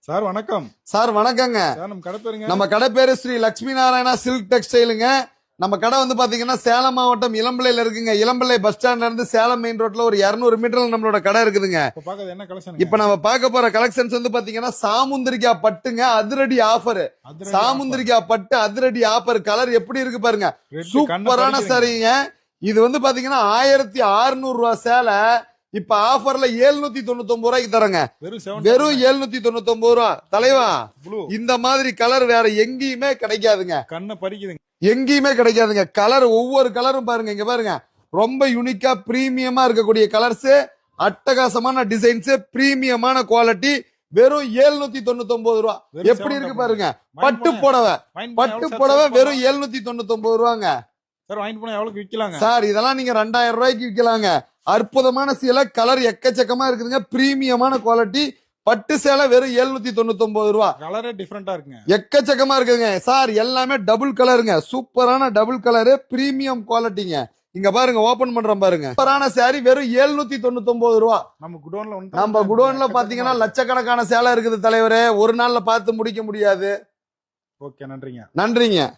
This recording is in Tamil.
சார் வணக்கம். சார் வணக்கங்க. நம்ம கடை பேரு ஸ்ரீ லட்சுமி நாராயணா சில்க் டெக்ஸ்டைலுங்க. நம்ம கடை வந்து பாத்தீங்கன்னா சேலம் மாவட்டம் இளம்பிள்ளையில இருக்குங்க. இளம்பிள்ளை பஸ் ஸ்டாண்ட்ல இருந்து சேலம் மெயின் ரோட்ல ஒரு 200 மீட்டர்ல நம்மளோட கடை இருக்குதுங்க. இப்ப நம்ம பார்க்க போற கலெக்ஷன்ஸ் வந்து பாத்தீங்கன்னா சாமுந்திரிக்கா பட்டுங்க, அதிரடி ஆஃபர். சாமுந்திரிக்கா பட்டு அதிரடி ஆஃபர். கலர் எப்படி இருக்கு பாருங்க, சூப்பரான சாரிங்க. இது வந்து பாத்தீங்கன்னா 1600 ரூபாய் சேலை. இப்ப ஆஃபர்ல 799 ரூபாய்க்கு தரங்க. வெறும் 799 ரூபா. தலைவா, இந்த மாதிரி கலர் வேற எங்கேயுமே கிடைக்காதுங்க. கண்ணை பறிக்குதுங்க, எங்கேயுமே கிடைக்காதுங்க. கலர் ஒவ்வொரு கலரும் பாருங்க, இங்க பாருங்க, ரொம்ப யூனிக்கா பிரீமியமா இருக்கக்கூடிய கலர்ஸ், அட்டகாசமான டிசைன்ஸ், பிரீமியமான குவாலிட்டி. வெறும் 799 ரூபா. எப்படி இருக்கு பாருங்க, பட்டு புடவை. பட்டு புடவை வெறும் 799 ரூபாங்க. சார் வாங்கிட்டு போனா எவ்வளவுக்கு விக்கலாங்க? சார் இதெல்லாம் நீங்க 2000 ரூபாய்க்கு விக்கலாங்க. அற்புதமான சேலை, கலர் எக்கச்சக்கமா இருக்குதுங்க, பிரீமியமான குவாலிட்டி. பட்டு சேலை வெறும் 799 ரூபா. கலரே டிஃபரெண்டா இருக்குங்க, எக்கச்சக்கமா இருக்குதுங்க. சார் எல்லாமே டபுள் கலருங்க, சூப்பரான டபுள் கலரு, பிரீமியம் குவாலிட்டிங்க. இங்க பாருங்க, ஓபன் பண்றோம் பாருங்க. சூப்பரான சாரி வெறும் 799 ரூபா. நம்ம குடோன்ல பாத்தீங்கன்னா லட்சக்கணக்கான சேலை இருக்குது தலைவரே. ஒரு நாள்ல பார்த்து முடிக்க முடியாது. ஓகே, நன்றிங்க. நன்றிங்க.